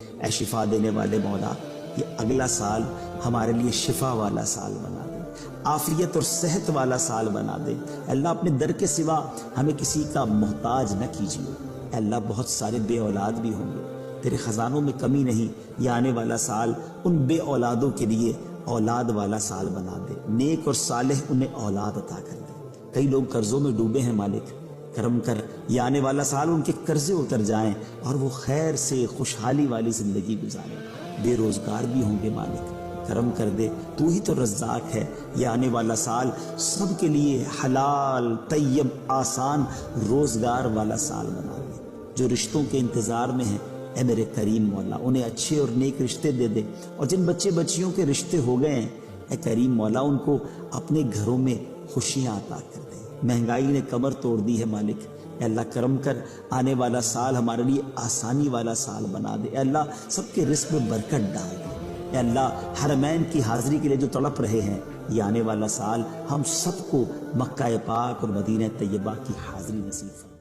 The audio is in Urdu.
اے شفا دینے والے مولا، یہ اگلا سال ہمارے لیے شفا والا سال بنا دے، عافیت اور صحت والا سال بنا دے۔ اے اللہ اپنے در کے سوا ہمیں کسی کا محتاج نہ کیجیے۔ اے اللہ بہت سارے بے اولاد بھی ہوں گے، تیرے خزانوں میں کمی نہیں، یہ آنے والا سال ان بے اولادوں کے لیے اولاد والا سال بنا دے، نیک اور صالح انہیں اولاد عطا کر دے۔ کئی لوگ قرضوں میں ڈوبے ہیں مالک، کرم کر یہ آنے والا سال ان کے قرضے اتر جائیں اور وہ خیر سے خوشحالی والی زندگی گزاریں۔ بے روزگار بھی ہوں گے مالک، کرم کر دے، تو ہی تو رزاق ہے۔ یہ آنے والا سال سب کے لیے حلال طیب آسان روزگار والا سال بنا دے۔ جو رشتوں کے انتظار میں ہیں اے میرے کریم مولا، انہیں اچھے اور نیک رشتے دے دے، اور جن بچے بچیوں کے رشتے ہو گئے ہیں اے کریم مولا ان کو اپنے گھروں میں خوشیاں عطا کر دے۔ مہنگائی نے کمر توڑ دی ہے مالک، اے اللہ کرم کر آنے والا سال ہمارے لیے آسانی والا سال بنا دے۔ اے اللہ سب کے رزق میں برکت ڈال دے۔ اے اللہ حرمین کی حاضری کے لیے جو تڑپ رہے ہیں، یہ آنے والا سال ہم سب کو مکہ پاک اور مدینہ طیبہ کی حاضری نصیب فرما۔